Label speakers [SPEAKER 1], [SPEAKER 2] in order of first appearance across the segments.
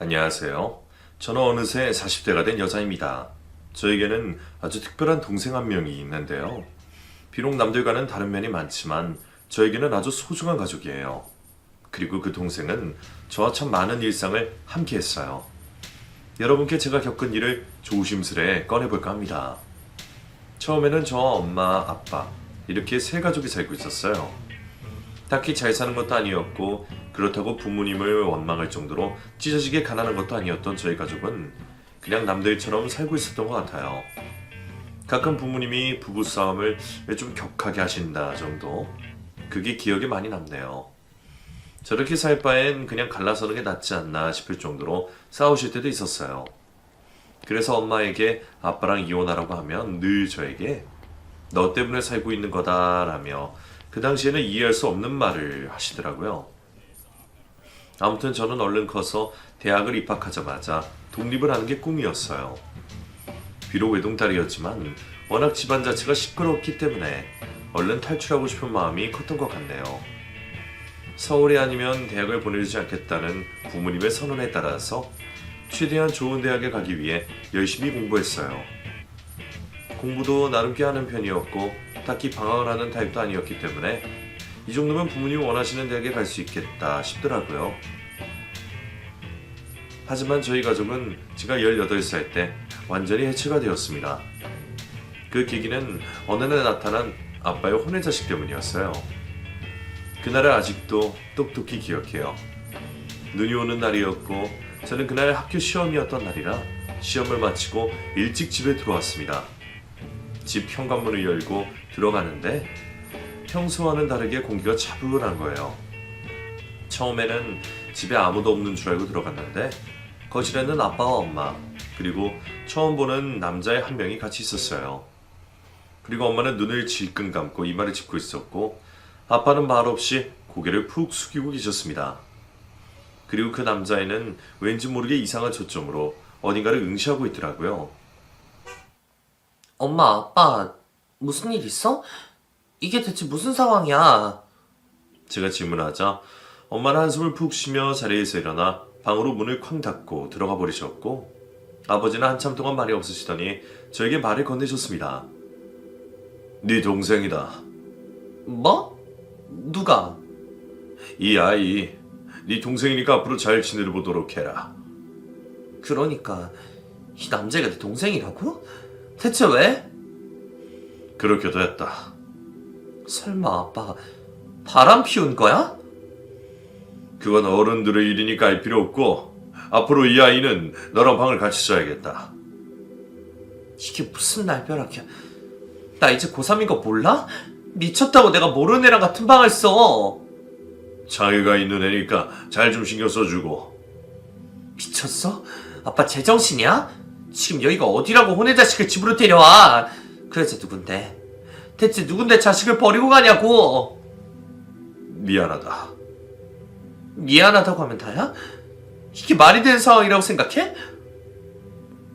[SPEAKER 1] 안녕하세요. 저는 어느새 40대가 된 여자입니다. 저에게는 아주 특별한 동생 한 명이 있는데요. 비록 남들과는 다른 면이 많지만 저에게는 아주 소중한 가족이에요. 그리고 그 동생은 저와 참 많은 일상을 함께 했어요. 여러분께 제가 겪은 일을 조심스레 꺼내볼까 합니다. 처음에는 저와 엄마, 아빠 이렇게 세 가족이 살고 있었어요. 딱히 잘 사는 것도 아니었고 그렇다고 부모님을 원망할 정도로 찢어지게 가난한 것도 아니었던 저희 가족은 그냥 남들처럼 살고 있었던 것 같아요. 가끔 부모님이 부부싸움을 왜 좀 격하게 하신다 정도? 그게 기억에 많이 남네요. 저렇게 살 바엔 그냥 갈라서는 게 낫지 않나 싶을 정도로 싸우실 때도 있었어요. 그래서 엄마에게 아빠랑 이혼하라고 하면 늘 저에게 너 때문에 살고 있는 거다라며 그 당시에는 이해할 수 없는 말을 하시더라고요. 아무튼 저는 얼른 커서 대학을 입학하자마자 독립을 하는 게 꿈이었어요. 비록 외동딸이었지만 워낙 집안 자체가 시끄러웠기 때문에 얼른 탈출하고 싶은 마음이 컸던 것 같네요. 서울이 아니면 대학을 보내주지 않겠다는 부모님의 선언에 따라서 최대한 좋은 대학에 가기 위해 열심히 공부했어요. 공부도 나름 꽤 하는 편이었고 딱히 방황을 하는 타입도 아니었기 때문에 이 정도면 부모님이 원하시는 대학에 갈 수 있겠다 싶더라고요. 하지만 저희 가족은 제가 18살 때 완전히 해체가 되었습니다. 그 계기는 어느 날 나타난 아빠의 혼외 자식 때문이었어요. 그날을 아직도 똑똑히 기억해요. 눈이 오는 날이었고 저는 그날 학교 시험이었던 날이라 시험을 마치고 일찍 집에 들어왔습니다. 집 현관문을 열고 들어가는데 평소와는 다르게 공기가 차분한 거예요. 처음에는 집에 아무도 없는 줄 알고 들어갔는데 거실에는 아빠와 엄마 그리고 처음 보는 남자의 한 명이 같이 있었어요. 그리고 엄마는 눈을 질끈 감고 이마를 짚고 있었고 아빠는 말없이 고개를 푹 숙이고 계셨습니다. 그리고 그 남자애는 왠지 모르게 이상한 초점으로 어딘가를 응시하고 있더라고요.
[SPEAKER 2] 엄마, 아빠, 무슨 일 있어? 이게 대체 무슨 상황이야?
[SPEAKER 1] 제가 질문하자 엄마는 한숨을 푹 쉬며 자리에서 일어나 방으로 문을 쾅 닫고 들어가 버리셨고 아버지는 한참 동안 말이 없으시더니 저에게 말을 건네셨습니다. 네 동생이다.
[SPEAKER 2] 뭐? 누가?
[SPEAKER 1] 이 아이 네 동생이니까 앞으로 잘 지내보도록 해라.
[SPEAKER 2] 그러니까 이 남자가 내 동생이라고? 대체 왜?
[SPEAKER 1] 그렇게 됐다.
[SPEAKER 2] 설마 아빠 바람 피운 거야?
[SPEAKER 1] 그건 어른들의 일이니까 알 필요 없고 앞으로 이 아이는 너랑 방을 같이 써야겠다.
[SPEAKER 2] 이게 무슨 날벼락이야. 나 이제 고3인 거 몰라? 미쳤다고 내가 모르는 애랑 같은 방을 써.
[SPEAKER 1] 장애가 있는 애니까 잘 좀 신경 써주고.
[SPEAKER 2] 미쳤어? 아빠 제정신이야? 지금 여기가 어디라고 혼의 자식을 집으로 데려와. 그래서 누군데? 대체 누군데 자식을 버리고 가냐고.
[SPEAKER 1] 미안하다.
[SPEAKER 2] 미안하다고 하면 다야? 이게 말이 되는 상황이라고 생각해?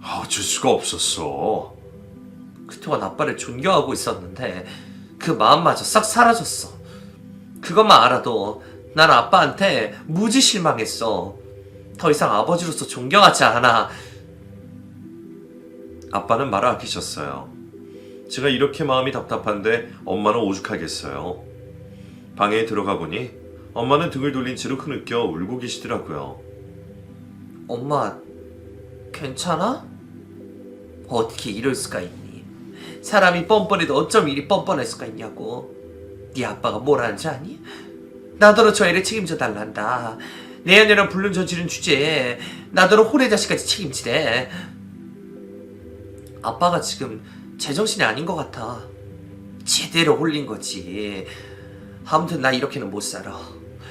[SPEAKER 1] 어쩔 수가 없었어.
[SPEAKER 2] 그동안 아빠를 존경하고 있었는데 그 마음마저 싹 사라졌어. 그것만 알아도 난 아빠한테 무지 실망했어. 더 이상 아버지로서 존경하지 않아.
[SPEAKER 1] 아빠는 말을 아끼셨어요. 제가 이렇게 마음이 답답한데 엄마는 오죽하겠어요. 방에 들어가 보니 엄마는 등을 돌린 채로 흐느껴 울고 계시더라고요.
[SPEAKER 2] 엄마, 괜찮아? 어떻게 이럴 수가 있니? 사람이 뻔뻔해도 어쩜 이리 뻔뻔할 수가 있냐고. 네 아빠가 뭘 하는지 아니? 나더러 저 애를 책임져 달란다. 내연녀랑 불륜 저지른 주제에 나더러 혼의 자식까지 책임지래. 아빠가 지금 제정신이 아닌 것 같아. 제대로 홀린 거지. 아무튼 나 이렇게는 못 살아.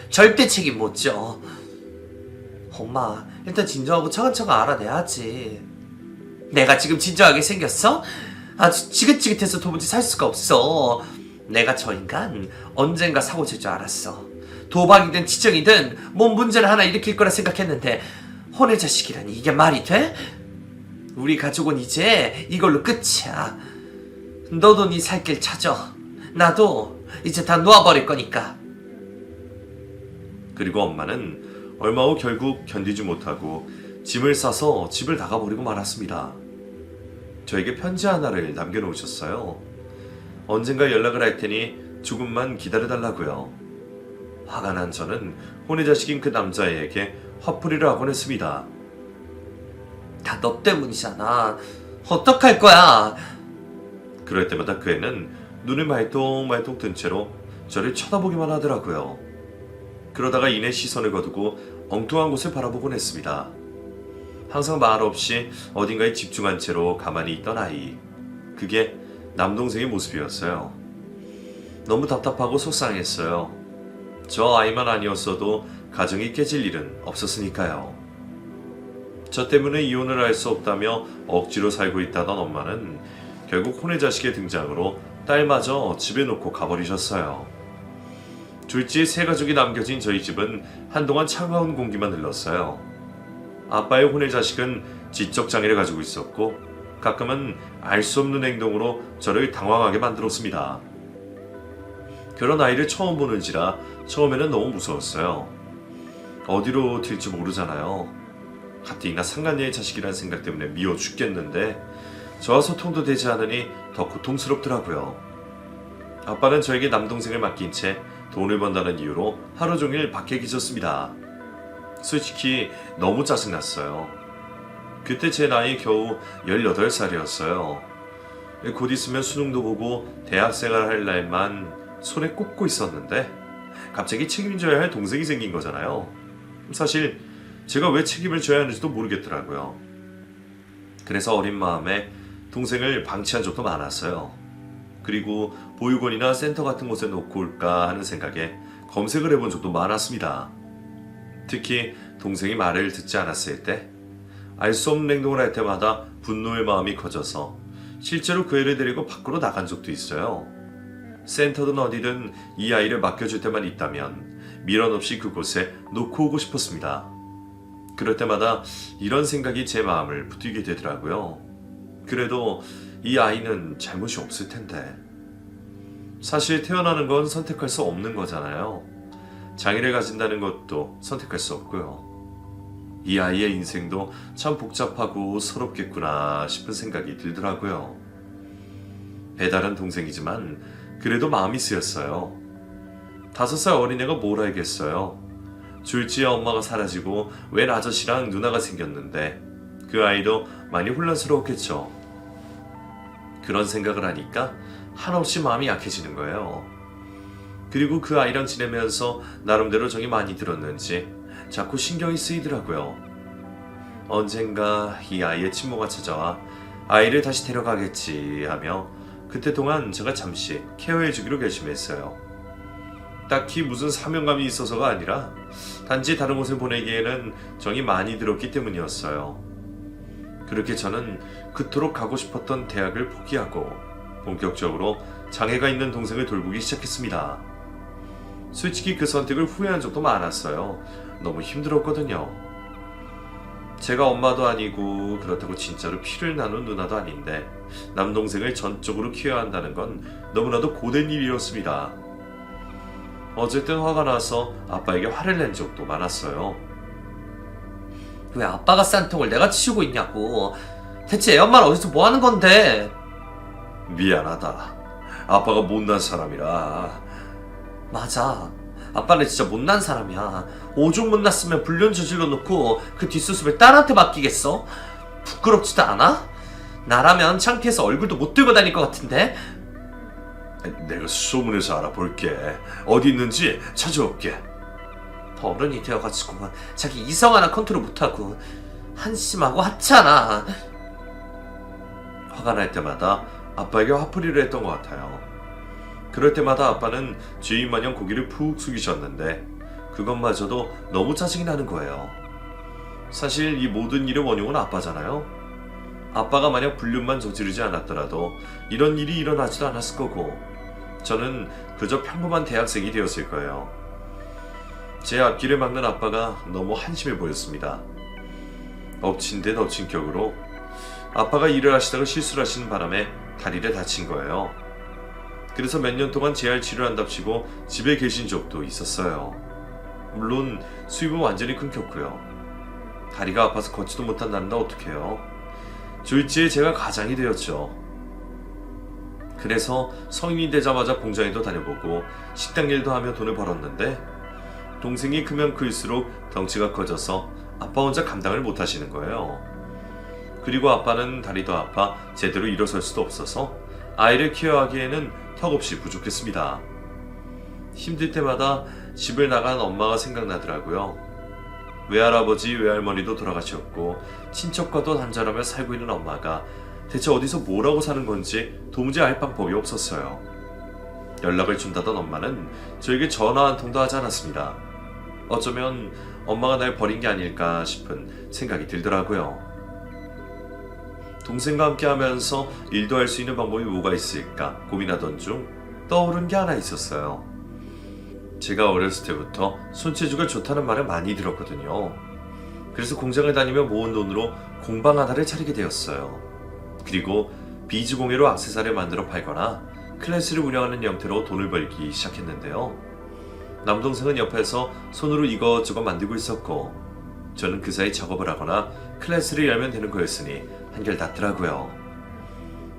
[SPEAKER 2] 절대 책임 못 져. 엄마, 일단 진정하고 차근차근 알아내야지. 내가 지금 진정하게 생겼어? 아주 지긋지긋해서 도무지 살 수가 없어. 내가 저 인간 언젠가 사고 칠 줄 알았어. 도박이든 치정이든 뭔 문제를 하나 일으킬 거라 생각했는데 혼의 자식이라니 이게 말이 돼? 우리 가족은 이제 이걸로 끝이야. 너도 네 살 길 찾아. 나도 이제 다 놓아버릴 거니까.
[SPEAKER 1] 그리고 엄마는 얼마 후 결국 견디지 못하고 짐을 싸서 집을 나가버리고 말았습니다. 저에게 편지 하나를 남겨놓으셨어요. 언젠가 연락을 할 테니 조금만 기다려달라고요. 화가 난 저는 혼의 자식인 그 남자애에게 화풀이를 하곤 했습니다.
[SPEAKER 2] 다 너 때문이잖아. 어떡할 거야?
[SPEAKER 1] 그럴 때마다 그 애는 눈을 말똥말똥 뜬 채로 저를 쳐다보기만 하더라고요. 그러다가 이내 시선을 거두고 엉뚱한 곳을 바라보곤 했습니다. 항상 말 없이 어딘가에 집중한 채로 가만히 있던 아이. 그게 남동생의 모습이었어요. 너무 답답하고 속상했어요. 저 아이만 아니었어도 가정이 깨질 일은 없었으니까요. 저 때문에 이혼을 할 수 없다며 억지로 살고 있다던 엄마는 결국 혼의 자식의 등장으로 딸마저 집에 놓고 가버리셨어요. 둘째 세 가족이 남겨진 저희 집은 한동안 차가운 공기만 흘렀어요. 아빠의 혼의 자식은 지적 장애를 가지고 있었고 가끔은 알 수 없는 행동으로 저를 당황하게 만들었습니다. 그런 아이를 처음 보는지라 처음에는 너무 무서웠어요. 어디로 튈지 모르잖아요. 가뜩이나 상간녀의 자식이라는 생각 때문에 미워 죽겠는데 저와 소통도 되지 않으니 더 고통스럽더라고요. 아빠는 저에게 남동생을 맡긴 채 돈을 번다는 이유로 하루 종일 밖에 계셨습니다. 솔직히 너무 짜증났어요. 그때 제 나이 겨우 18살이었어요. 곧 있으면 수능도 보고 대학생활 할 날만 손에 꼽고 있었는데 갑자기 책임져야 할 동생이 생긴 거잖아요. 사실 제가 왜 책임을 져야 하는지도 모르겠더라고요. 그래서 어린 마음에 동생을 방치한 적도 많았어요. 그리고 보육원이나 센터 같은 곳에 놓고 올까 하는 생각에 검색을 해본 적도 많았습니다. 특히 동생이 말을 듣지 않았을 때, 알 수 없는 행동을 할 때마다 분노의 마음이 커져서 실제로 그 애를 데리고 밖으로 나간 적도 있어요. 센터든 어디든 이 아이를 맡겨줄 때만 있다면 미련 없이 그곳에 놓고 오고 싶었습니다. 그럴 때마다 이런 생각이 제 마음을 부티게 되더라고요. 그래도 이 아이는 잘못이 없을 텐데. 사실 태어나는 건 선택할 수 없는 거잖아요. 장애를 가진다는 것도 선택할 수 없고요. 이 아이의 인생도 참 복잡하고 서럽겠구나 싶은 생각이 들더라고요. 배달은 동생이지만 그래도 마음이 쓰였어요. 5살 어린애가 뭘 알겠어요. 졸지에 엄마가 사라지고 웬 아저씨랑 누나가 생겼는데 그 아이도 많이 혼란스러웠겠죠. 그런 생각을 하니까 한없이 마음이 약해지는 거예요. 그리고 그 아이랑 지내면서 나름대로 정이 많이 들었는지 자꾸 신경이 쓰이더라고요. 언젠가 이 아이의 친모가 찾아와 아이를 다시 데려가겠지 하며 그때 동안 제가 잠시 케어해주기로 결심했어요. 딱히 무슨 사명감이 있어서가 아니라 단지 다른 곳에 보내기에는 정이 많이 들었기 때문이었어요. 그렇게 저는 그토록 가고 싶었던 대학을 포기하고 본격적으로 장애가 있는 동생을 돌보기 시작했습니다. 솔직히 그 선택을 후회한 적도 많았어요. 너무 힘들었거든요. 제가 엄마도 아니고 그렇다고 진짜로 피를 나눈 누나도 아닌데 남동생을 전적으로 키워야 한다는 건 너무나도 고된 일이었습니다. 어쨌든 화가 나서 아빠에게 화를 낸 적도 많았어요.
[SPEAKER 2] 왜 아빠가 싼 통을 내가 치우고 있냐고. 대체 애 엄마는 어디서 뭐 하는 건데?
[SPEAKER 1] 미안하다. 아빠가 못난 사람이라.
[SPEAKER 2] 맞아. 아빠는 진짜 못난 사람이야. 오죽 못났으면 불륜 저질러 놓고 그 뒷수습을 딸한테 맡기겠어? 부끄럽지도 않아? 나라면 창피해서 얼굴도 못 들고 다닐 것 같은데?
[SPEAKER 1] 내가 소문에서 알아볼게. 어디 있는지 찾아올게.
[SPEAKER 2] 어른이 되어가지고 자기 이성 하나 컨트롤 못하고 한심하고 하찮아.
[SPEAKER 1] 화가 날 때마다 아빠에게 화풀이를 했던 것 같아요. 그럴 때마다 아빠는 주인 마냥 고개를 푹 숙이셨는데 그것마저도 너무 짜증이 나는 거예요. 사실 이 모든 일의 원흉은 아빠잖아요. 아빠가 만약 불륜만 저지르지 않았더라도 이런 일이 일어나지도 않았을 거고 저는 그저 평범한 대학생이 되었을 거예요. 제 앞길을 막는 아빠가 너무 한심해 보였습니다. 엎친 데 덮친 격으로 아빠가 일을 하시다가 실수를 하시는 바람에 다리를 다친 거예요. 그래서 몇 년 동안 재활 치료를 한답시고 집에 계신 적도 있었어요. 물론 수입은 완전히 끊겼고요. 다리가 아파서 걷지도 못한다는데 어떡해요. 졸지에 제가 가장이 되었죠. 그래서 성인이 되자마자 공장에도 다녀보고 식당 일도 하며 돈을 벌었는데 동생이 크면 클수록 덩치가 커져서 아빠 혼자 감당을 못 하시는 거예요. 그리고 아빠는 다리도 아파 제대로 일어설 수도 없어서 아이를 케어하기에는 턱없이 부족했습니다. 힘들 때마다 집을 나간 엄마가 생각나더라고요. 외할아버지, 외할머니도 돌아가셨고 친척과도 단절하며 살고 있는 엄마가 대체 어디서 뭐라고 사는 건지 도무지 알 방법이 없었어요. 연락을 준다던 엄마는 저에게 전화 한 통도 하지 않았습니다. 어쩌면 엄마가 날 버린 게 아닐까 싶은 생각이 들더라고요. 동생과 함께 하면서 일도 할 수 있는 방법이 뭐가 있을까 고민하던 중 떠오른 게 하나 있었어요. 제가 어렸을 때부터 손재주가 좋다는 말을 많이 들었거든요. 그래서 공장을 다니며 모은 돈으로 공방 하나를 차리게 되었어요. 그리고 비즈 공예로 액세서리를 만들어 팔거나 클래스를 운영하는 형태로 돈을 벌기 시작했는데요. 남동생은 옆에서 손으로 이것저것 만들고 있었고 저는 그 사이 작업을 하거나 클래스를 열면 되는 거였으니 한결같더라고요.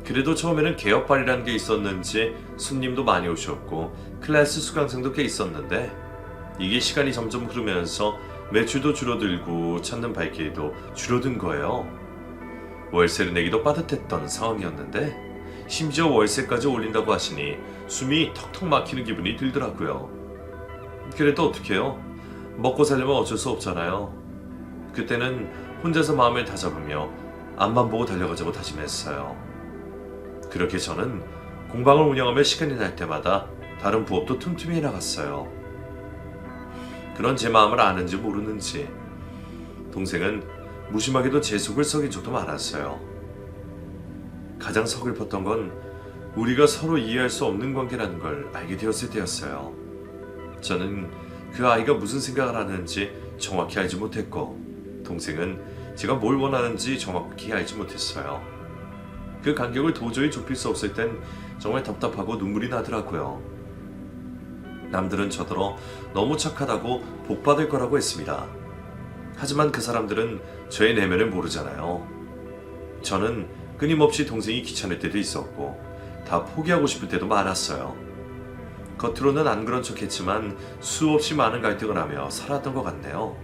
[SPEAKER 1] 그래도 처음에는 개업발이라는 게 있었는지 손님도 많이 오셨고 클래스 수강생도 꽤 있었는데 이게 시간이 점점 흐르면서 매출도 줄어들고 찾는 발길도 줄어든 거예요. 월세를 내기도 빠듯했던 상황이었는데 심지어 월세까지 올린다고 하시니 숨이 턱턱 막히는 기분이 들더라고요. 그래도 어떡해요? 먹고 살려면 어쩔 수 없잖아요. 그때는 혼자서 마음을 다잡으며 앞만 보고 달려가자고 다짐했어요. 그렇게 저는 공방을 운영하며 시간이 날 때마다 다른 부업도 틈틈이 해나갔어요. 그런 제 마음을 아는지 모르는지 동생은 무심하게도 제 속을 썩인 적도 많았어요. 가장 서글펐던 건 우리가 서로 이해할 수 없는 관계라는 걸 알게 되었을 때였어요. 저는 그 아이가 무슨 생각을 하는지 정확히 알지 못했고 동생은 제가 뭘 원하는지 정확히 알지 못했어요. 그 간격을 도저히 좁힐 수 없을 땐 정말 답답하고 눈물이 나더라고요. 남들은 저더러 너무 착하다고 복받을 거라고 했습니다. 하지만 그 사람들은 저의 내면을 모르잖아요. 저는 끊임없이 동생이 귀찮을 때도 있었고 다 포기하고 싶을 때도 많았어요. 겉으로는 안 그런 척했지만 수없이 많은 갈등을 하며 살았던 것 같네요.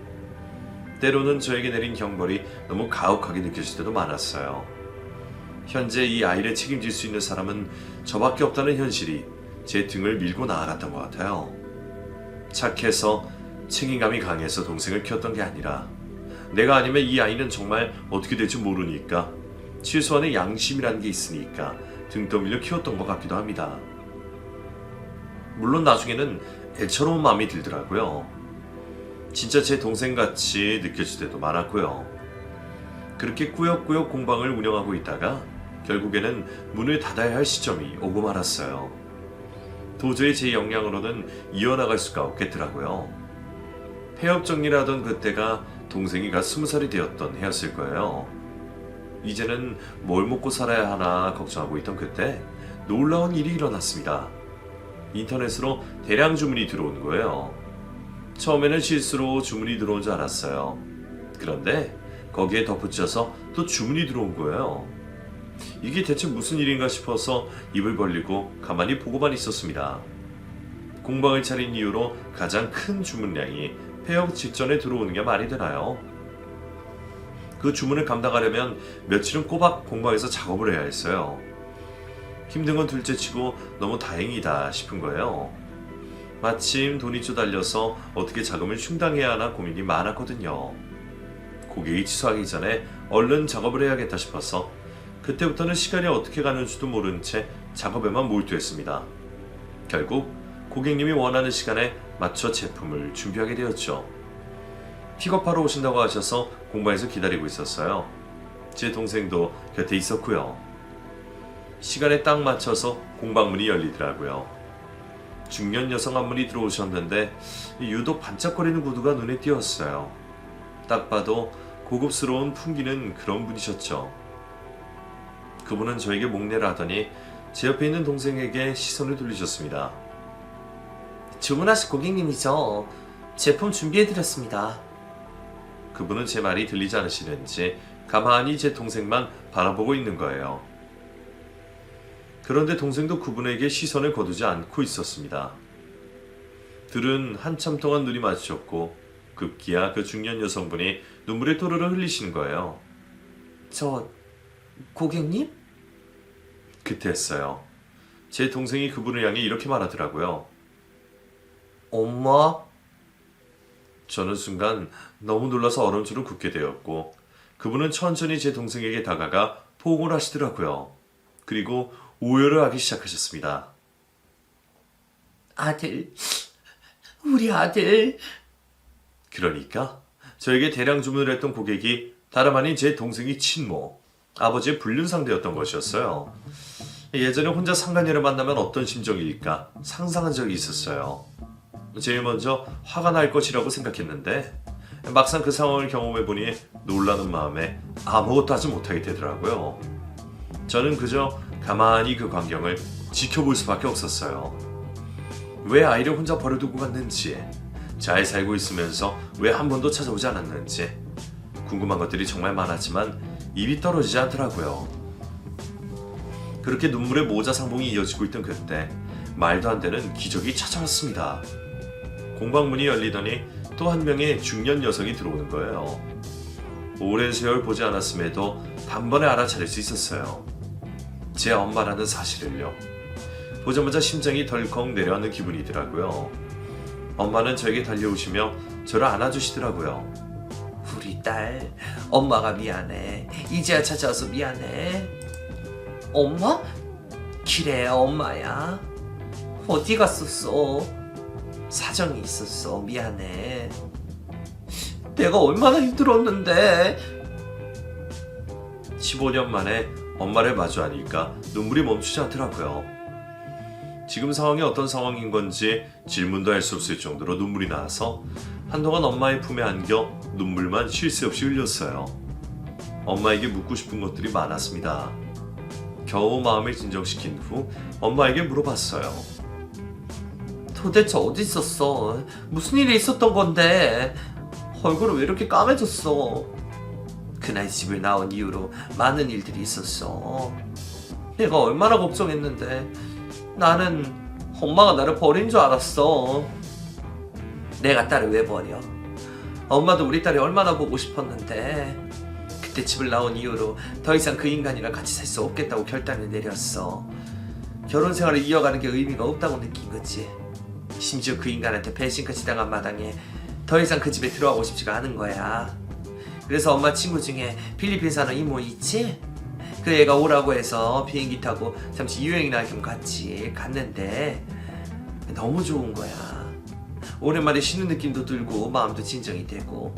[SPEAKER 1] 때로는 저에게 내린 형벌이 너무 가혹하게 느껴질 때도 많았어요. 현재 이 아이를 책임질 수 있는 사람은 저밖에 없다는 현실이 제 등을 밀고 나아갔던 것 같아요. 착해서 책임감이 강해서 동생을 키웠던 게 아니라 내가 아니면 이 아이는 정말 어떻게 될지 모르니까 최소한의 양심이라는 게 있으니까 등 떠밀려 키웠던 것 같기도 합니다. 물론 나중에는 애처로운 마음이 들더라고요. 진짜 제 동생같이 느껴질 때도 많았고요. 그렇게 꾸역꾸역 공방을 운영하고 있다가 결국에는 문을 닫아야 할 시점이 오고 말았어요. 도저히 제 역량으로는 이어나갈 수가 없겠더라고요. 폐업 정리를 하던 그때가 동생이 갓 20살이 되었던 해였을 거예요. 이제는 뭘 먹고 살아야 하나 걱정하고 있던 그때 놀라운 일이 일어났습니다. 인터넷으로 대량 주문이 들어온 거예요. 처음에는 실수로 주문이 들어온 줄 알았어요. 그런데 거기에 덧붙여서 또 주문이 들어온 거예요. 이게 대체 무슨 일인가 싶어서 입을 벌리고 가만히 보고만 있었습니다. 공방을 차린 이후로 가장 큰 주문량이 폐업 직전에 들어오는 게 말이 되나요? 그 주문을 감당하려면 며칠은 꼬박 공방에서 작업을 해야 했어요. 힘든 건 둘째치고 너무 다행이다 싶은 거예요. 마침 돈이 쪼달려서 어떻게 자금을 충당해야 하나 고민이 많았거든요. 고객이 취소하기 전에 얼른 작업을 해야겠다 싶어서 그때부터는 시간이 어떻게 가는지도 모른 채 작업에만 몰두했습니다. 결국 고객님이 원하는 시간에 맞춰 제품을 준비하게 되었죠. 픽업하러 오신다고 하셔서 공방에서 기다리고 있었어요. 제 동생도 곁에 있었고요. 시간에 딱 맞춰서 공방문이 열리더라고요. 중년 여성 한 분이 들어오셨는데 유독 반짝거리는 구두가 눈에 띄었어요. 딱 봐도 고급스러운 풍기는 그런 분이셨죠. 그분은 저에게 목례를 하더니 제 옆에 있는 동생에게 시선을 돌리셨습니다.
[SPEAKER 2] 주문하신 고객님이죠? 제품 준비해드렸습니다.
[SPEAKER 1] 그분은 제 말이 들리지 않으시는지 가만히 제 동생만 바라보고 있는 거예요. 그런데 동생도 그분에게 시선을 거두지 않고 있었습니다. 둘은 한참 동안 눈이 마주쳤고 급기야 그 중년 여성분이 눈물을 또르르 흘리시는 거예요.
[SPEAKER 2] 저 고객님?
[SPEAKER 1] 그때였어요. 제 동생이 그분을 향해 이렇게 말하더라고요.
[SPEAKER 2] 엄마?
[SPEAKER 1] 저는 순간 너무 놀라서 얼음줄을 굽게 되었고 그분은 천천히 제 동생에게 다가가 포옹을 하시더라고요. 그리고 오열을 하기 시작하셨습니다.
[SPEAKER 2] 아들, 우리 아들.
[SPEAKER 1] 그러니까 저에게 대량 주문을 했던 고객이 다름 아닌 제 동생이 친모, 아버지의 불륜 상대였던 것이었어요. 예전에 혼자 상간녀를 만나면 어떤 심정일까 상상한 적이 있었어요. 제일 먼저 화가 날 것이라고 생각했는데 막상 그 상황을 경험해보니 놀라는 마음에 아무것도 하지 못하게 되더라고요. 저는 그저 가만히 그 광경을 지켜볼 수밖에 없었어요. 왜 아이를 혼자 버려두고 갔는지, 잘 살고 있으면서 왜 한 번도 찾아오지 않았는지 궁금한 것들이 정말 많았지만 입이 떨어지지 않더라고요. 그렇게 눈물의 모자 상봉이 이어지고 있던 그때 말도 안 되는 기적이 찾아왔습니다. 공방문이 열리더니 또 한 명의 중년 여성이 들어오는 거예요. 오랜 세월 보지 않았음에도 단번에 알아차릴 수 있었어요. 제 엄마라는 사실을요. 보자마자 심장이 덜컥 내려앉는 기분이더라고요. 엄마는 저에게 달려오시며 저를 안아주시더라고요.
[SPEAKER 2] 우리 딸, 엄마가 미안해. 이제야 찾아와서 미안해. 엄마? 그래, 엄마야. 어디 갔었어? 사정이 있었어. 미안해. 내가 얼마나 힘들었는데.
[SPEAKER 1] 15년 만에 엄마를 마주하니까 눈물이 멈추지 않더라고요. 지금 상황이 어떤 상황인 건지 질문도 할 수 없을 정도로 눈물이 나서 한동안 엄마의 품에 안겨 눈물만 쉴 새 없이 흘렸어요. 엄마에게 묻고 싶은 것들이 많았습니다. 겨우 마음을 진정시킨 후 엄마에게 물어봤어요.
[SPEAKER 2] 도대체 어디 있었어? 무슨 일이 있었던 건데? 얼굴은 왜 이렇게 까매졌어? 그날 집을 나온 이후로 많은 일들이 있었어. 내가 얼마나 걱정했는데 나는 엄마가 나를 버린 줄 알았어. 내가 딸을 왜 버려? 엄마도 우리 딸이 얼마나 보고 싶었는데. 그때 집을 나온 이후로 더 이상 그 인간이랑 같이 살 수 없겠다고 결단을 내렸어. 결혼 생활을 이어가는 게 의미가 없다고 느낀 거지. 심지어 그 인간한테 배신까지 당한 마당에 더 이상 그 집에 들어가고 싶지가 않은 거야. 그래서 엄마 친구 중에 필리핀 사는 이모 있지? 그 애가 오라고 해서 비행기 타고 잠시 유행이나 겸 갔는데 너무 좋은 거야. 오랜만에 쉬는 느낌도 들고 마음도 진정이 되고.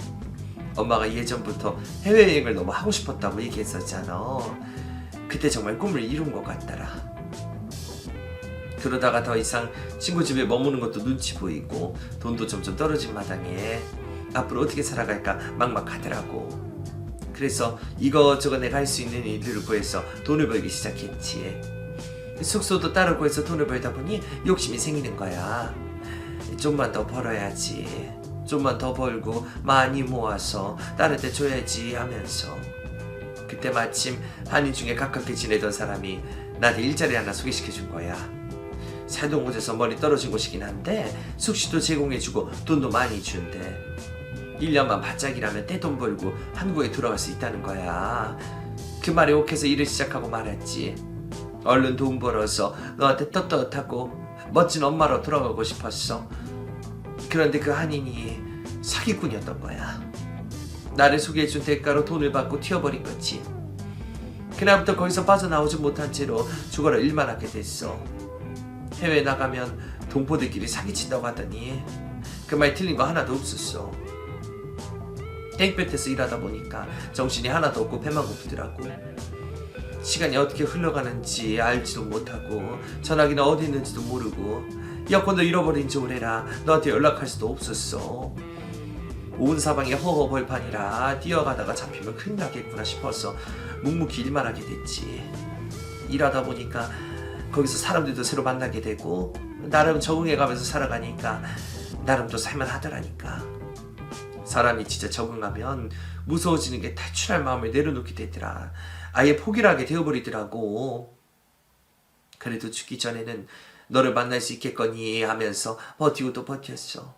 [SPEAKER 2] 엄마가 예전부터 해외여행을 너무 하고 싶었다고 얘기했었잖아. 그때 정말 꿈을 이룬 것 같더라. 그러다가 더 이상 친구 집에 머무는 것도 눈치 보이고 돈도 점점 떨어진 마당에 앞으로 어떻게 살아갈까 막막하더라고. 그래서 이것저것 내가 할 수 있는 일들을 구해서 돈을 벌기 시작했지. 숙소도 따로 구해서 돈을 벌다 보니 욕심이 생기는 거야. 좀만 더 벌어야지. 좀만 더 벌고 많이 모아서 딸한테 줘야지 하면서. 그때 마침 한인 중에 가깝게 지내던 사람이 나한테 일자리 하나 소개시켜준 거야. 살던 곳에서 멀리 떨어진 곳이긴 한데 숙식도 제공해주고 돈도 많이 준대. 1년만 바짝 일하면 떼돈 벌고 한국에 돌아갈 수 있다는 거야. 그 말에 옥해서 일을 시작하고 말았지. 얼른 돈 벌어서 너한테 떳떳하고 멋진 엄마로 돌아가고 싶었어. 그런데 그 한인이 사기꾼이었던 거야. 나를 소개해준 대가로 돈을 받고 튀어버린 거지. 그날부터 거기서 빠져나오지 못한 채로 죽어라 일만 하게 됐어. 해외 나가면 동포들끼리 사기친다고 하더니 그 말 틀린 거 하나도 없었어. 땡볕에서 일하다 보니까 정신이 하나도 없고 배만 고프더라고. 시간이 어떻게 흘러가는지 알지도 못하고 전화기는 어디 있는지도 모르고 여권도 잃어버린 지 오래라 너한테 연락할 수도 없었어. 온 사방이 허허벌판이라 뛰어가다가 잡히면 큰일 나겠구나 싶어서 묵묵히 일만 하게 됐지. 일하다 보니까 거기서 사람들도 새로 만나게 되고 나름 적응해가면서 살아가니까 나름 또 살만하더라니까. 사람이 진짜 적응하면 무서워지는 게 탈출할 마음을 내려놓게 되더라. 아예 포기를 하게 되어버리더라고. 그래도 죽기 전에는 너를 만날 수 있겠거니 하면서 버티고 또 버텼어.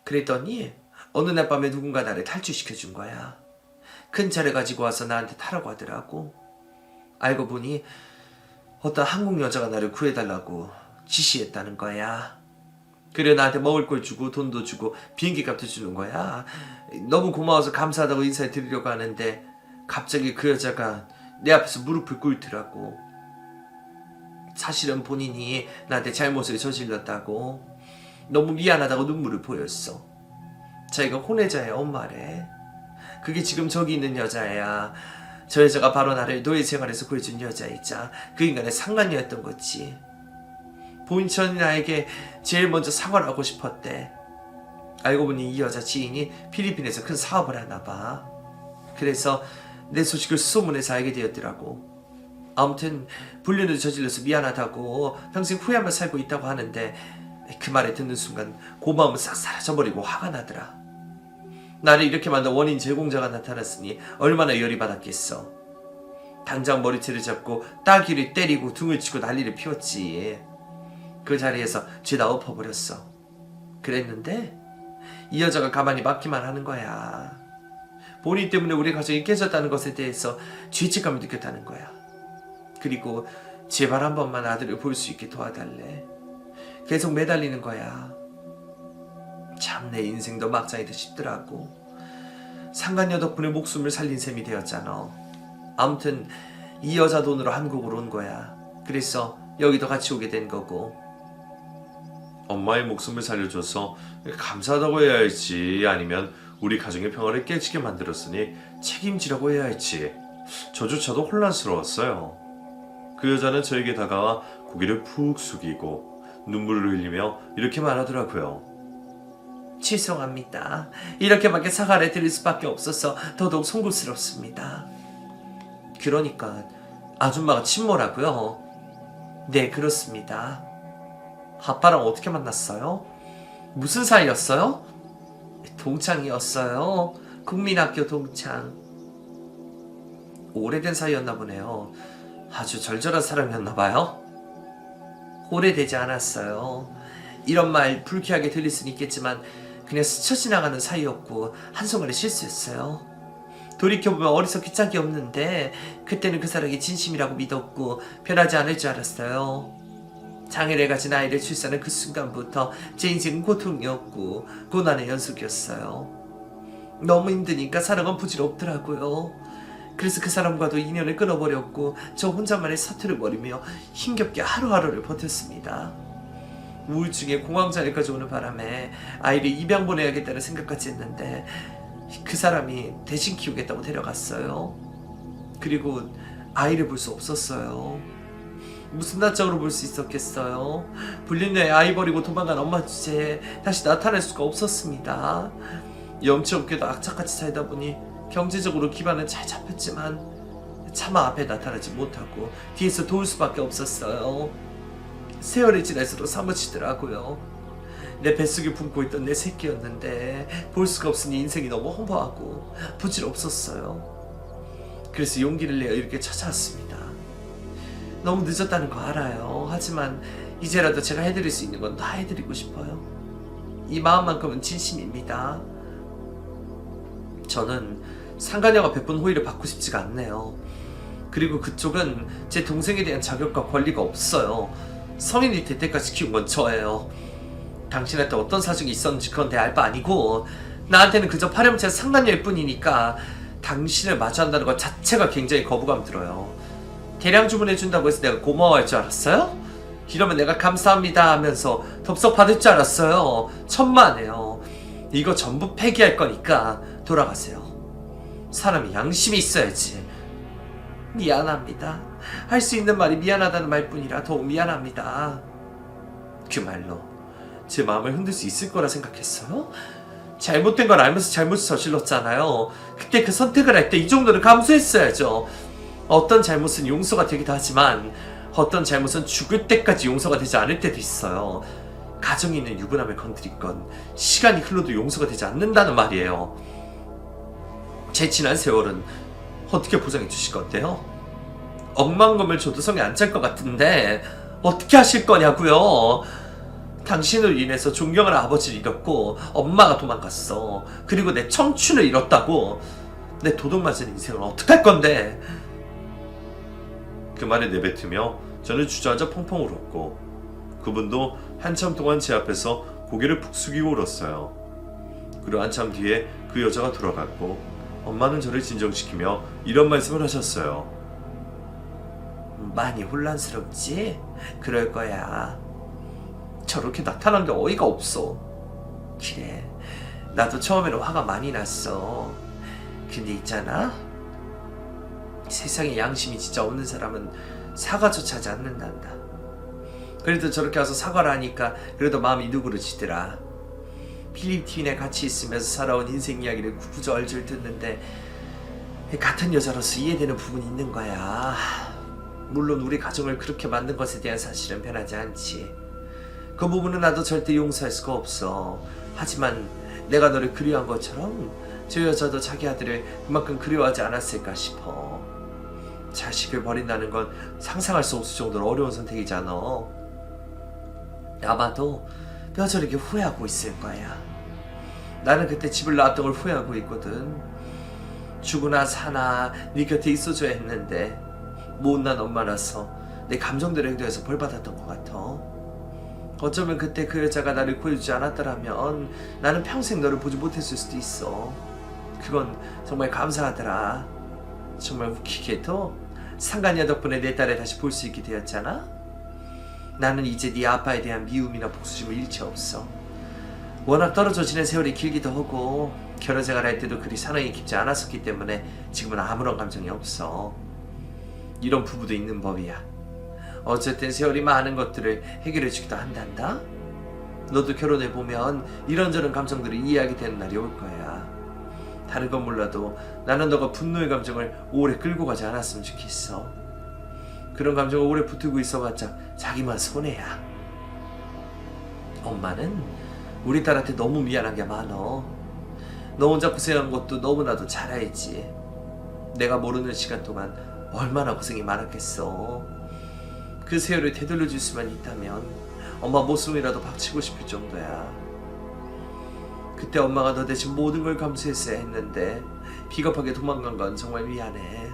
[SPEAKER 2] 그랬더니 어느 날 밤에 누군가 나를 탈출시켜준 거야. 큰 차를 가지고 와서 나한테 타라고 하더라고. 알고 보니 어떤 한국 여자가 나를 구해달라고 지시했다는 거야. 그래 나한테 먹을 걸 주고 돈도 주고 비행기 값도 주는 거야. 너무 고마워서 감사하다고 인사를 드리려고 하는데 갑자기 그 여자가 내 앞에서 무릎을 꿇더라고. 사실은 본인이 나한테 잘못을 저질렀다고, 너무 미안하다고 눈물을 보였어. 자기가 혼외자의 엄마래. 그게 지금 저기 있는 여자야. 저 여자가 바로 나를 노예 생활에서 구해준 여자이자 그 인간의 상간녀였던 거지. 본인이 나에게 제일 먼저 사과를 하고 싶었대. 알고 보니 이 여자 지인이 필리핀에서 큰 사업을 하나 봐. 그래서 내 소식을 소문에서 알게 되었더라고. 아무튼 불륜을 저질러서 미안하다고 평생 후회하며 살고 있다고 하는데 그 말을 듣는 순간 고마움은 싹 사라져버리고 화가 나더라. 나를 이렇게 만든 원인 제공자가 나타났으니 얼마나 열이 받았겠어. 당장 머리채를 잡고 따귀를 때리고 등을 치고 난리를 피웠지. 그 자리에서 죄다 엎어버렸어. 그랬는데 이 여자가 가만히 맞기만 하는 거야. 본인 때문에 우리 가정이 깨졌다는 것에 대해서 죄책감을 느꼈다는 거야. 그리고 제발 한 번만 아들을 볼 수 있게 도와달래. 계속 매달리는 거야. 참 내 인생도 막장이다 싶더라고. 상간녀 덕분에 목숨을 살린 셈이 되었잖아. 아무튼 이 여자 돈으로 한국으로 온 거야. 그래서 여기도 같이 오게 된 거고.
[SPEAKER 1] 엄마의 목숨을 살려줘서 감사하다고 해야 할지, 아니면 우리 가정의 평화를 깨지게 만들었으니 책임지라고 해야 할지 저조차도 혼란스러웠어요. 그 여자는 저에게 다가와 고개를 푹 숙이고 눈물을 흘리며 이렇게 말하더라고요.
[SPEAKER 2] 죄송합니다. 이렇게밖에 사과를 드릴 수밖에 없어서 더더욱 송구스럽습니다. 그러니까 아줌마가 침몰하고요. 네, 그렇습니다. 아빠랑 어떻게 만났어요? 무슨 사이였어요? 동창이었어요. 국민학교 동창. 오래된 사이였나 보네요. 아주 절절한 사람이었나 봐요. 오래되지 않았어요. 이런 말 불쾌하게 들릴 수는 있겠지만 그냥 스쳐 지나가는 사이였고 한순간에 실수했어요. 돌이켜보면 어리석기 짝이 없는데 그때는 그 사람이 진심이라고 믿었고 변하지 않을 줄 알았어요. 장애를 가진 아이를 출산한 그 순간부터 제 인생은 고통이었고 고난의 연속이었어요. 너무 힘드니까 사랑은 부질없더라고요. 그래서 그 사람과도 인연을 끊어버렸고 저 혼자만의 사투를 벌이며 힘겹게 하루하루를 버텼습니다. 우울증에 공황장애까지 오는 바람에 아이를 입양 보내야겠다는 생각까지 했는데 그 사람이 대신 키우겠다고 데려갔어요. 그리고 아이를 볼 수 없었어요. 무슨 낯짝으로 볼 수 있었겠어요. 불륜녀에 아이 버리고 도망간 엄마 주제에 다시 나타날 수가 없었습니다. 염치 없게도 악착같이 살다 보니 경제적으로 기반은 잘 잡혔지만 차마 앞에 나타나지 못하고 뒤에서 도울 수밖에 없었어요. 세월이 지날수록 사무치더라고요. 내 뱃속에 품고 있던 내 새끼였는데 볼 수가 없으니 인생이 너무 허무하고 부질없었어요. 그래서 용기를 내어 이렇게 찾아왔습니다. 너무 늦었다는 거 알아요. 하지만 이제라도 제가 해드릴 수 있는 건 다 해드리고 싶어요. 이 마음만큼은 진심입니다. 저는 상간녀가 베푼 호의를 받고 싶지가 않네요. 그리고 그쪽은 제 동생에 대한 자격과 권리가 없어요. 성인이 될 때까지 키운 건 저예요. 당신한테 어떤 사정이 있었는지 그건 내 알 바 아니고 나한테는 그저 파렴치한 상간녀일 뿐이니까 당신을 마주한다는 것 자체가 굉장히 거부감 들어요. 대량 주문해준다고 해서 내가 고마워할 줄 알았어요? 이러면 내가 감사합니다 하면서 덥석 받을 줄 알았어요. 천만에요. 이거 전부 폐기할 거니까 돌아가세요. 사람이 양심이 있어야지. 미안합니다. 할 수 있는 말이 미안하다는 말뿐이라 더욱 미안합니다. 그 말로 제 마음을 흔들 수 있을 거라 생각했어요? 잘못된 걸 알면서 잘못을 저질렀잖아요. 그때 그 선택을 할 때 이 정도는 감수했어야죠. 어떤 잘못은 용서가 되기도 하지만 어떤 잘못은 죽을 때까지 용서가 되지 않을 때도 있어요. 가정에 있는 유부남을 건드린 건 시간이 흘러도 용서가 되지 않는다는 말이에요. 제 지난 세월은 어떻게 보상해 주실 건데요? 억만금을 줘도 성에 안 찰 것 같은데 어떻게 하실 거냐고요? 당신으로 인해서 존경하는 아버지를 잃었고 엄마가 도망갔어. 그리고 내 청춘을 잃었다고. 내 도둑맞은 인생을 어떡할 건데?
[SPEAKER 1] 그 말에 내뱉으며 저는 주저앉아 펑펑 울었고 그분도 한참 동안 제 앞에서 고개를 푹 숙이고 울었어요. 그리고 한참 뒤에 그 여자가 돌아갔고 엄마는 저를 진정시키며 이런 말씀을 하셨어요.
[SPEAKER 2] 많이 혼란스럽지? 그럴 거야. 저렇게 나타난 게 어이가 없어. 그래, 나도 처음에는 화가 많이 났어. 근데 있잖아, 세상에 양심이 진짜 없는 사람은 사과조차 하지 않는단다. 그래도 저렇게 와서 사과를 하니까 그래도 마음이 누그러지더라. 필리핀에 같이 있으면서 살아온 인생 이야기를 구구절절 듣는데 같은 여자로서 이해되는 부분이 있는 거야. 물론 우리 가정을 그렇게 만든 것에 대한 사실은 변하지 않지. 그 부분은 나도 절대 용서할 수가 없어. 하지만 내가 너를 그리워한 것처럼 저 여자도 자기 아들을 그만큼 그리워하지 않았을까 싶어. 자식을 버린다는 건 상상할 수 없을 정도로 어려운 선택이잖아. 아마도 뼈저리게 후회하고 있을 거야. 나는 그때 집을 나왔던 걸 후회하고 있거든. 죽으나 사나 네 곁에 있어줘야 했는데 못난 엄마라서 내 감정대로 행동해서 벌 받았던 것 같아. 어쩌면 그때 그 여자가 나를 구해주지 않았더라면 나는 평생 너를 보지 못했을 수도 있어. 그건 정말 감사하더라. 정말 웃기게도 상간녀 덕분에 내 딸을 다시 볼 수 있게 되었잖아. 나는 이제 네 아빠에 대한 미움이나 복수심을 일체 없어. 워낙 떨어져 지낸 세월이 길기도 하고 결혼 생활할 때도 그리 사랑이 깊지 않았었기 때문에 지금은 아무런 감정이 없어. 이런 부부도 있는 법이야. 어쨌든 세월이 많은 것들을 해결해주기도 한단다. 너도 결혼해보면 이런저런 감정들을 이해하게 되는 날이 올 거야. 다른 건 몰라도 나는 너가 분노의 감정을 오래 끌고 가지 않았으면 좋겠어. 그런 감정을 오래 붙들고 있어봤자 자기만 손해야. 엄마는 우리 딸한테 너무 미안한 게 많어. 너 혼자 고생한 것도 너무나도 잘 알지. 내가 모르는 시간 동안 얼마나 고생이 많았겠어. 그 세월을 되돌려줄 수만 있다면 엄마 모습이라도 박치고 싶을 정도야. 그때 엄마가 너 대신 모든 걸 감수했어야 했는데 비겁하게 도망간 건 정말 미안해.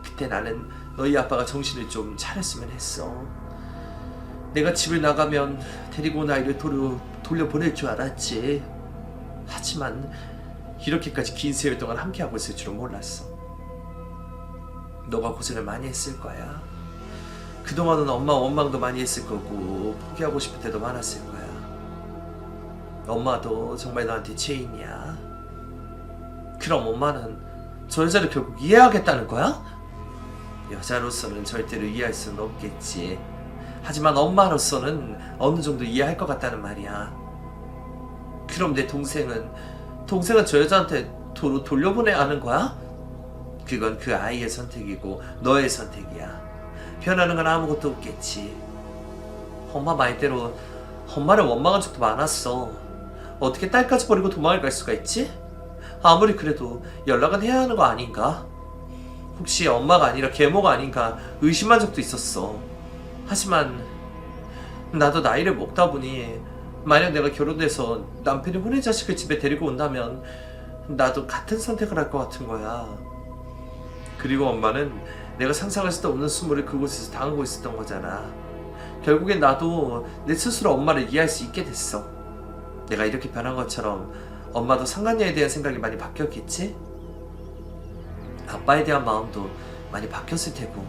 [SPEAKER 2] 그때 나는 너희 아빠가 정신을 좀 차렸으면 했어. 내가 집을 나가면 데리고 온 아이를 돌려보낼 줄 알았지. 하지만 이렇게까지 긴 세월 동안 함께하고 있을 줄은 몰랐어. 너가 고생을 많이 했을 거야. 그동안은 엄마 원망도 많이 했을 거고 포기하고 싶을 때도 많았을 거야. 엄마도 정말 너한테 죄인이야. 그럼 엄마는 저 여자를 결국 이해하겠다는 거야? 여자로서는 절대로 이해할 수는 없겠지. 하지만 엄마로서는 어느 정도 이해할 것 같다는 말이야. 그럼 내 동생은 저 여자한테 돌려보내야 하는 거야? 그건 그 아이의 선택이고 너의 선택이야. 변하는 건 아무것도 없겠지. 엄마 말대로 엄마를 원망한 적도 많았어. 어떻게 딸까지 버리고 도망을 갈 수가 있지? 아무리 그래도 연락은 해야 하는 거 아닌가? 혹시 엄마가 아니라 계모가 아닌가 의심한 적도 있었어. 하지만 나도 나이를 먹다 보니 만약 내가 결혼해서 남편이 혼인 자식을 집에 데리고 온다면 나도 같은 선택을 할 것 같은 거야. 그리고 엄마는 내가 상상할 수도 없는 수모를 그곳에서 당하고 있었던 거잖아. 결국엔 나도 내 스스로 엄마를 이해할 수 있게 됐어. 내가 이렇게 변한 것처럼 엄마도 상간녀에 대한 생각이 많이 바뀌었겠지? 아빠에 대한 마음도 많이 바뀌었을 테고.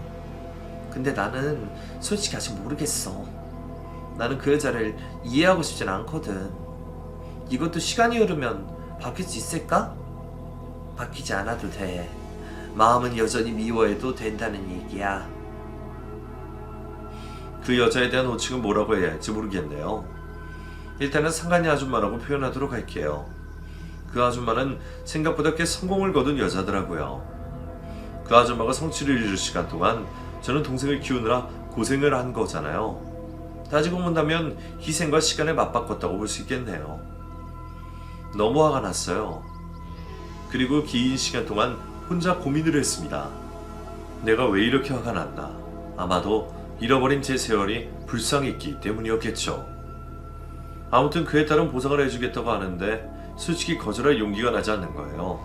[SPEAKER 2] 근데 나는 솔직히 아직 모르겠어. 나는 그 여자를 이해하고 싶진 않거든. 이것도 시간이 흐르면 바뀔 수 있을까? 바뀌지 않아도 돼. 마음은 여전히 미워해도 된다는 얘기야.
[SPEAKER 1] 그 여자에 대한 호칭은 뭐라고 해야 할지 모르겠네요. 일단은 상간녀 아줌마라고 표현하도록 할게요. 그 아줌마는 생각보다 꽤 성공을 거둔 여자더라고요. 그 아줌마가 성취를 이룰 시간 동안 저는 동생을 키우느라 고생을 한 거잖아요. 따지고 본다면 희생과 시간을 맞바꿨다고 볼 수 있겠네요. 너무 화가 났어요. 그리고 긴 시간 동안 혼자 고민을 했습니다. 내가 왜 이렇게 화가 났나? 아마도 잃어버린 제 세월이 불쌍했기 때문이었겠죠. 아무튼 그에 따른 보상을 해주겠다고 하는데 솔직히 거절할 용기가 나지 않는 거예요.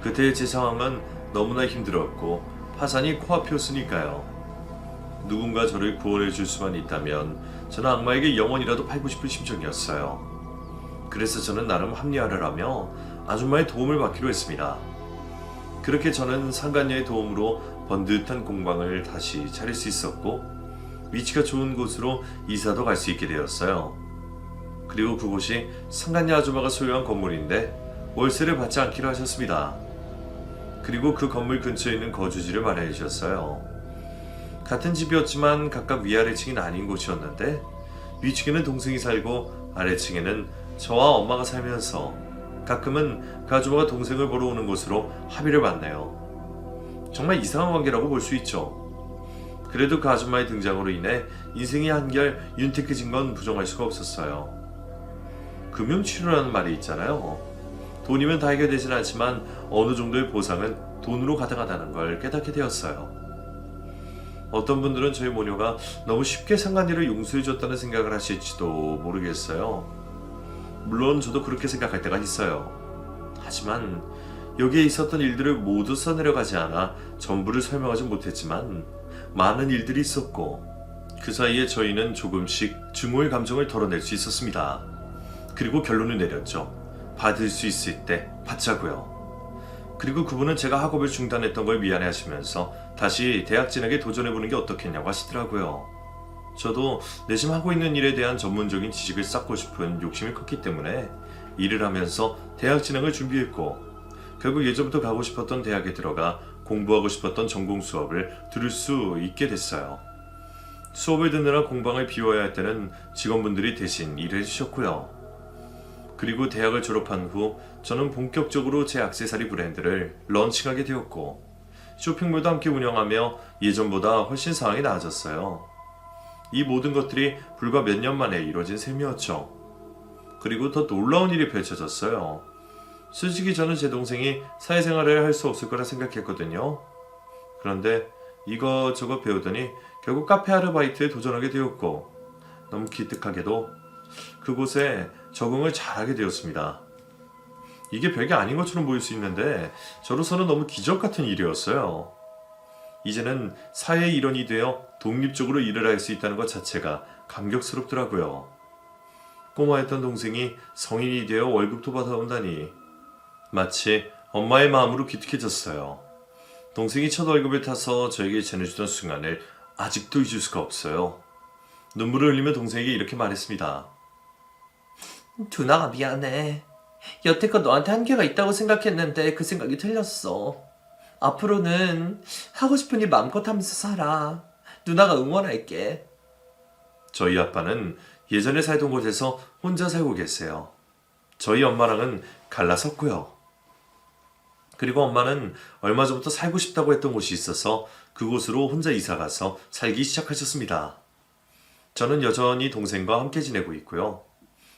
[SPEAKER 1] 그때의 제 상황은 너무나 힘들었고 파산이 코앞이었으니까요. 누군가 저를 구원해 줄 수만 있다면 저는 악마에게 영원이라도 팔고 싶은 심정이었어요. 그래서 저는 나름 합리화를 하며 아줌마의 도움을 받기로 했습니다. 그렇게 저는 상간녀의 도움으로 번듯한 공방을 다시 차릴 수 있었고 위치가 좋은 곳으로 이사도 갈 수 있게 되었어요. 그리고 그곳이 상간녀 아줌마가 소유한 건물인데 월세를 받지 않기로 하셨습니다. 그리고 그 건물 근처에 있는 거주지를 마련해 주셨어요. 같은 집이었지만 각각 위아래층이 나뉜 곳이었는데 위층에는 동생이 살고 아래층에는 저와 엄마가 살면서 가끔은 그 아줌마가 동생을 보러 오는 곳으로 합의를 봤네요. 정말 이상한 관계라고 볼 수 있죠. 그래도 그 아줌마의 등장으로 인해 인생이 한결 윤택해진 건 부정할 수가 없었어요. 금융치료라는 말이 있잖아요. 돈이면 다 해결되진 않지만 어느 정도의 보상은 돈으로 가능하다는 걸 깨닫게 되었어요. 어떤 분들은 저희 모녀가 너무 쉽게 상간녀를 용서해줬다는 생각을 하실지도 모르겠어요. 물론 저도 그렇게 생각할 때가 있어요. 하지만 여기에 있었던 일들을 모두 써내려가지 않아 전부를 설명하지 못했지만 많은 일들이 있었고 그 사이에 저희는 조금씩 증오의 감정을 덜어낼 수 있었습니다. 그리고 결론을 내렸죠. 받을 수 있을 때 받자고요. 그리고 그분은 제가 학업을 중단했던 걸 미안해하시면서 다시 대학 진학에 도전해보는 게 어떻겠냐고 하시더라고요. 저도 내심 하고 있는 일에 대한 전문적인 지식을 쌓고 싶은 욕심이 컸기 때문에 일을 하면서 대학 진학을 준비했고 결국 예전부터 가고 싶었던 대학에 들어가 공부하고 싶었던 전공 수업을 들을 수 있게 됐어요. 수업을 듣느라 공방을 비워야 할 때는 직원분들이 대신 일을 해주셨고요. 그리고 대학을 졸업한 후 저는 본격적으로 제 액세서리 브랜드를 런칭하게 되었고 쇼핑몰도 함께 운영하며 예전보다 훨씬 상황이 나아졌어요. 이 모든 것들이 불과 몇 년 만에 이루어진 셈이었죠. 그리고 더 놀라운 일이 펼쳐졌어요. 솔직히 저는 제 동생이 사회생활을 할 수 없을 거라 생각했거든요. 그런데 이것저것 배우더니 결국 카페 아르바이트에 도전하게 되었고 너무 기특하게도 그곳에 적응을 잘하게 되었습니다. 이게 별게 아닌 것처럼 보일 수 있는데 저로서는 너무 기적 같은 일이었어요. 이제는 사회의 일원이 되어 독립적으로 일을 할 수 있다는 것 자체가 감격스럽더라고요. 꼬마였던 동생이 성인이 되어 월급도 받아온다니 마치 엄마의 마음으로 기특해졌어요. 동생이 첫 월급을 타서 저에게 전해주던 순간을 아직도 잊을 수가 없어요. 눈물을 흘리며 동생에게 이렇게 말했습니다.
[SPEAKER 2] 두나가 미안해. 여태껏 너한테 한계가 있다고 생각했는데 그 생각이 틀렸어. 앞으로는 하고 싶은 일 마음껏 하면서 살아. 누나가 응원할게.
[SPEAKER 1] 저희 아빠는 예전에 살던 곳에서 혼자 살고 계세요. 저희 엄마랑은 갈라섰고요. 그리고 엄마는 얼마 전부터 살고 싶다고 했던 곳이 있어서 그곳으로 혼자 이사가서 살기 시작하셨습니다. 저는 여전히 동생과 함께 지내고 있고요.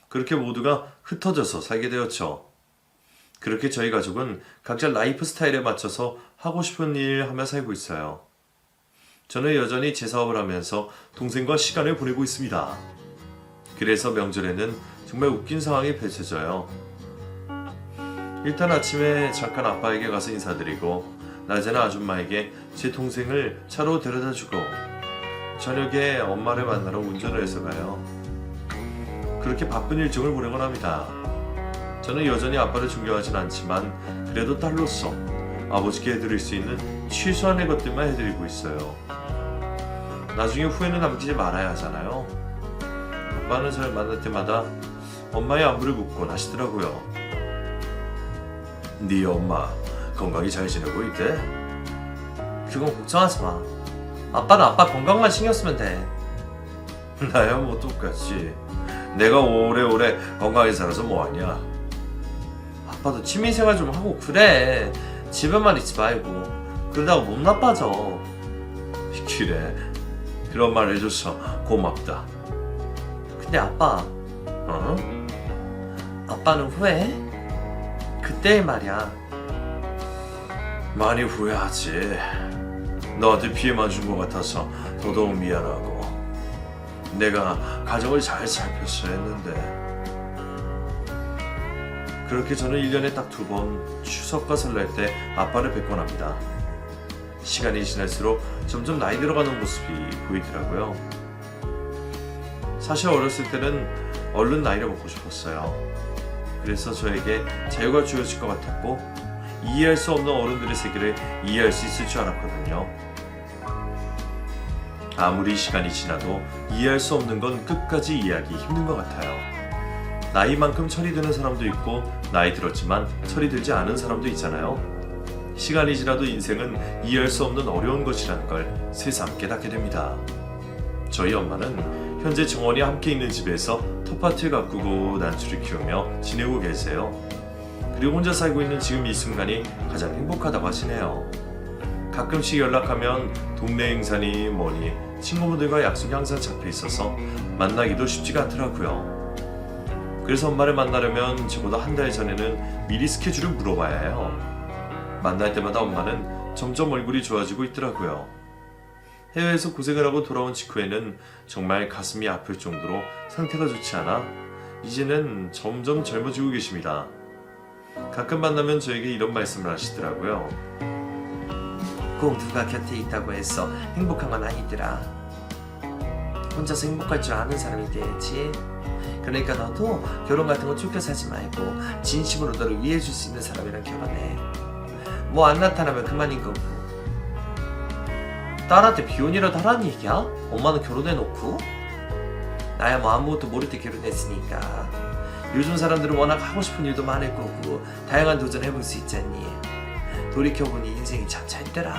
[SPEAKER 1] 그렇게 모두가 흩어져서 살게 되었죠. 그렇게 저희 가족은 각자 라이프 스타일에 맞춰서 하고 싶은 일 하며 살고 있어요. 저는 여전히 제 사업을 하면서 동생과 시간을 보내고 있습니다. 그래서 명절에는 정말 웃긴 상황이 펼쳐져요. 일단 아침에 잠깐 아빠에게 가서 인사드리고 낮에는 아줌마에게 제 동생을 차로 데려다주고 저녁에 엄마를 만나러 운전을 해서 가요. 그렇게 바쁜 일정을 보내곤 합니다. 저는 여전히 아빠를 존경하진 않지만 그래도 딸로서 아버지께 해드릴 수 있는 최소한의 것들만 해드리고 있어요. 나중에 후회는 남기지 말아야 하잖아요. 아빠는 저를 만날 때마다 엄마의 안부를 묻곤 하시더라고요. 네 엄마 건강히 잘 지내고 있대?
[SPEAKER 2] 그건 걱정하지 마. 아빠는 아빠 건강만 신경 쓰면 돼.
[SPEAKER 1] 나야 뭐 똑같지. 내가 오래오래 건강히 살아서 뭐하냐.
[SPEAKER 2] 아빠도 취미생활 좀 하고 그래. 집에만 있지 말고. 그러다가 몸 나빠져.
[SPEAKER 1] 그래, 그런 말 해줘서 고맙다.
[SPEAKER 2] 근데 아빠,
[SPEAKER 1] 어?
[SPEAKER 2] 아빠는 후회해? 그때 말이야.
[SPEAKER 1] 많이 후회하지. 너한테 피해만 준 것 같아서 더더욱 미안하고. 내가 가정을 잘 살폈어야 했는데. 그렇게 저는 1년에 딱 2번 추석과 설날 때 아빠를 뵙곤 합니다. 시간이 지날수록 점점 나이 들어가는 모습이 보이더라고요. 사실 어렸을 때는 얼른 나이를 먹고 싶었어요. 그래서 저에게 자유가 주어질 것 같았고 이해할 수 없는 어른들의 세계를 이해할 수 있을 줄 알았거든요. 아무리 시간이 지나도 이해할 수 없는 건 끝까지 이해하기 힘든 것 같아요. 나이만큼 철이 드는 사람도 있고 나이 들었지만 철이 들지 않은 사람도 있잖아요. 시간이 지나도 인생은 이해할 수 없는 어려운 것이라는 걸 새삼 깨닫게 됩니다. 저희 엄마는 현재 정원이 함께 있는 집에서 텃밭을 가꾸고 난초를 키우며 지내고 계세요. 그리고 혼자 살고 있는 지금 이 순간이 가장 행복하다고 하시네요. 가끔씩 연락하면 동네 행사니 뭐니 친구분들과 약속이 항상 잡혀 있어서 만나기도 쉽지가 않더라고요. 그래서 엄마를 만나려면 저보다 한 달 전에는 미리 스케줄을 물어봐야 해요. 만날 때마다 엄마는 점점 얼굴이 좋아지고 있더라고요. 해외에서 고생을 하고 돌아온 직후에는 정말 가슴이 아플 정도로 상태가 좋지 않아 이제는 점점 젊어지고 계십니다. 가끔 만나면 저에게 이런 말씀을 하시더라고요.
[SPEAKER 2] 꼭 누가 곁에 있다고 해서 행복한 건 아니더라. 혼자서 행복할 줄 아는 사람이 돼야지. 그러니까 너도 결혼 같은 거 쫓겨사지 말고 진심으로 너를 위해줄 수 있는 사람이랑 결혼해. 뭐 안 나타나면 그만인 거고. 딸한테 비혼이라도 하라는 얘기야? 엄마는 결혼해놓고? 나야 뭐 아무것도 모를 때 결혼했으니까. 요즘 사람들은 워낙 하고 싶은 일도 많을 거고 다양한 도전 해볼 수 있잖니. 돌이켜보니 인생이 참 짧더라.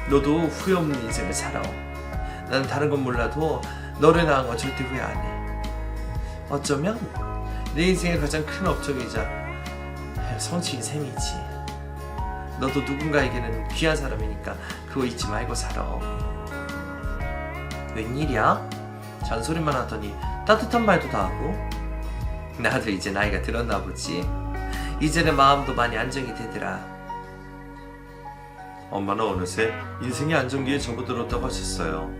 [SPEAKER 2] 너도 후회 없는 인생을 살아. 나는 다른 건 몰라도 너를 낳은 건 절대 후회 안 해. 어쩌면 내 인생의 가장 큰 업적이자 성취인 셈이지. 너도 누군가에게는 귀한 사람이니까 그거 잊지 말고 살아. 웬일이야? 잔소리만 하더니 따뜻한 말도 다 하고. 나도 이제 나이가 들었나 보지. 이제는 마음도 많이 안정이 되더라.
[SPEAKER 1] 엄마는 어느새 인생의 안정기에 접어들었다고 하셨어요.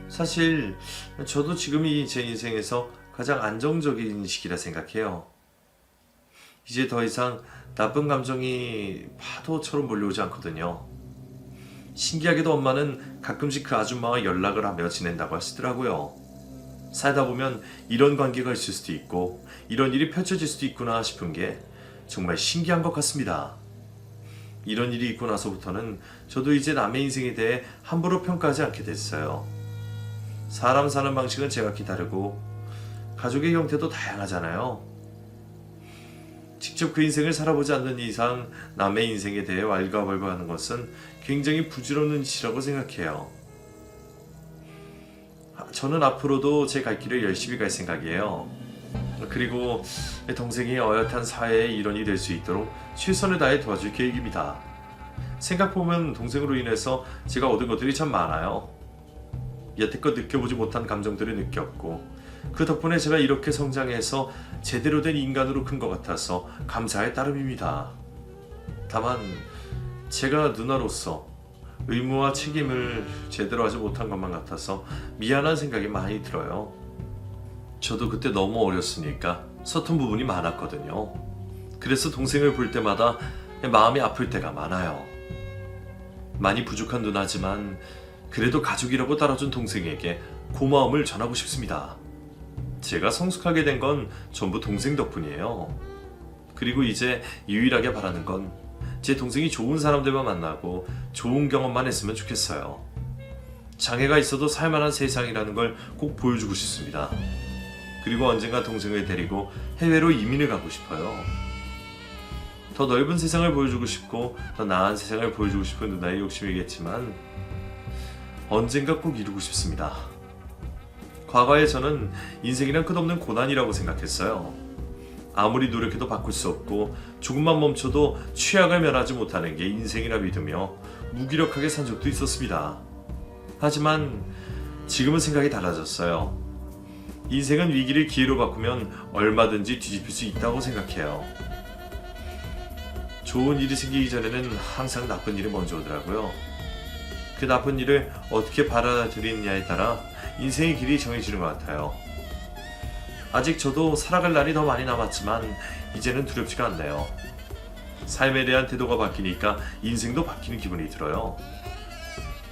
[SPEAKER 1] 사실 저도 지금이 제 인생에서 가장 안정적인 시기라 생각해요. 이제 더 이상 나쁜 감정이 파도처럼 몰려오지 않거든요. 신기하게도 엄마는 가끔씩 그 아줌마와 연락을 하며 지낸다고 하시더라고요. 살다 보면 이런 관계가 있을 수도 있고 이런 일이 펼쳐질 수도 있구나 싶은 게 정말 신기한 것 같습니다. 이런 일이 있고 나서부터는 저도 이제 남의 인생에 대해 함부로 평가하지 않게 됐어요. 사람 사는 방식은 제각기 다르고 가족의 형태도 다양하잖아요. 직접 그 인생을 살아보지 않는 이상 남의 인생에 대해 왈가왈부하는 것은 굉장히 부질없는 짓이라고 생각해요. 저는 앞으로도 제 갈 길을 열심히 갈 생각이에요. 그리고 동생이 어엿한 사회의 일원이 될 수 있도록 최선을 다해 도와줄 계획입니다. 생각해보면 동생으로 인해서 제가 얻은 것들이 참 많아요. 여태껏 느껴보지 못한 감정들을 느꼈고 그 덕분에 제가 이렇게 성장해서 제대로 된 인간으로 큰 것 같아서 감사할 따름입니다. 다만 제가 누나로서 의무와 책임을 제대로 하지 못한 것만 같아서 미안한 생각이 많이 들어요. 저도 그때 너무 어렸으니까 서툰 부분이 많았거든요. 그래서 동생을 볼 때마다 마음이 아플 때가 많아요. 많이 부족한 누나지만 그래도 가족이라고 따라준 동생에게 고마움을 전하고 싶습니다. 제가 성숙하게 된 건 전부 동생 덕분이에요. 그리고 이제 유일하게 바라는 건 제 동생이 좋은 사람들만 만나고 좋은 경험만 했으면 좋겠어요. 장애가 있어도 살만한 세상이라는 걸 꼭 보여주고 싶습니다. 그리고 언젠가 동생을 데리고 해외로 이민을 가고 싶어요. 더 넓은 세상을 보여주고 싶고 더 나은 세상을 보여주고 싶은 누나의 욕심이겠지만 언젠가 꼭 이루고 싶습니다. 과거에 저는 인생이란 끝없는 고난이라고 생각했어요. 아무리 노력해도 바꿀 수 없고 조금만 멈춰도 취약을 면하지 못하는 게 인생이라 믿으며 무기력하게 산 적도 있었습니다. 하지만 지금은 생각이 달라졌어요. 인생은 위기를 기회로 바꾸면 얼마든지 뒤집힐 수 있다고 생각해요. 좋은 일이 생기기 전에는 항상 나쁜 일이 먼저 오더라고요. 그 나쁜 일을 어떻게 받아들이느냐에 따라 인생의 길이 정해지는 것 같아요. 아직 저도 살아갈 날이 더 많이 남았지만 이제는 두렵지가 않네요. 삶에 대한 태도가 바뀌니까 인생도 바뀌는 기분이 들어요.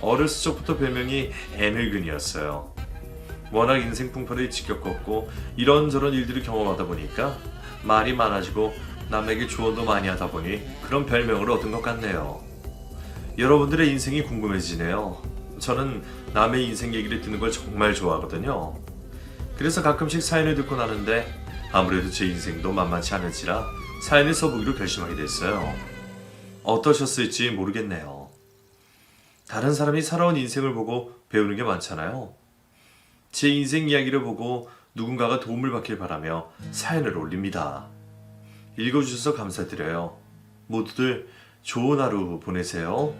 [SPEAKER 1] 어렸을 적부터 별명이 애늙은이였어요. 워낙 인생 풍파를 직겪었고 이런저런 일들을 경험하다 보니까 말이 많아지고 남에게 조언도 많이 하다 보니 그런 별명을 얻은 것 같네요. 여러분들의 인생이 궁금해지네요. 저는 남의 인생 얘기를 듣는 걸 정말 좋아하거든요. 그래서 가끔씩 사연을 듣고 나는데 아무래도 제 인생도 만만치 않을지라 사연을 써보기로 결심하게 됐어요. 어떠셨을지 모르겠네요. 다른 사람이 살아온 인생을 보고 배우는 게 많잖아요. 제 인생 이야기를 보고 누군가가 도움을 받길 바라며 사연을 올립니다. 읽어주셔서 감사드려요. 모두들 좋은 하루 보내세요.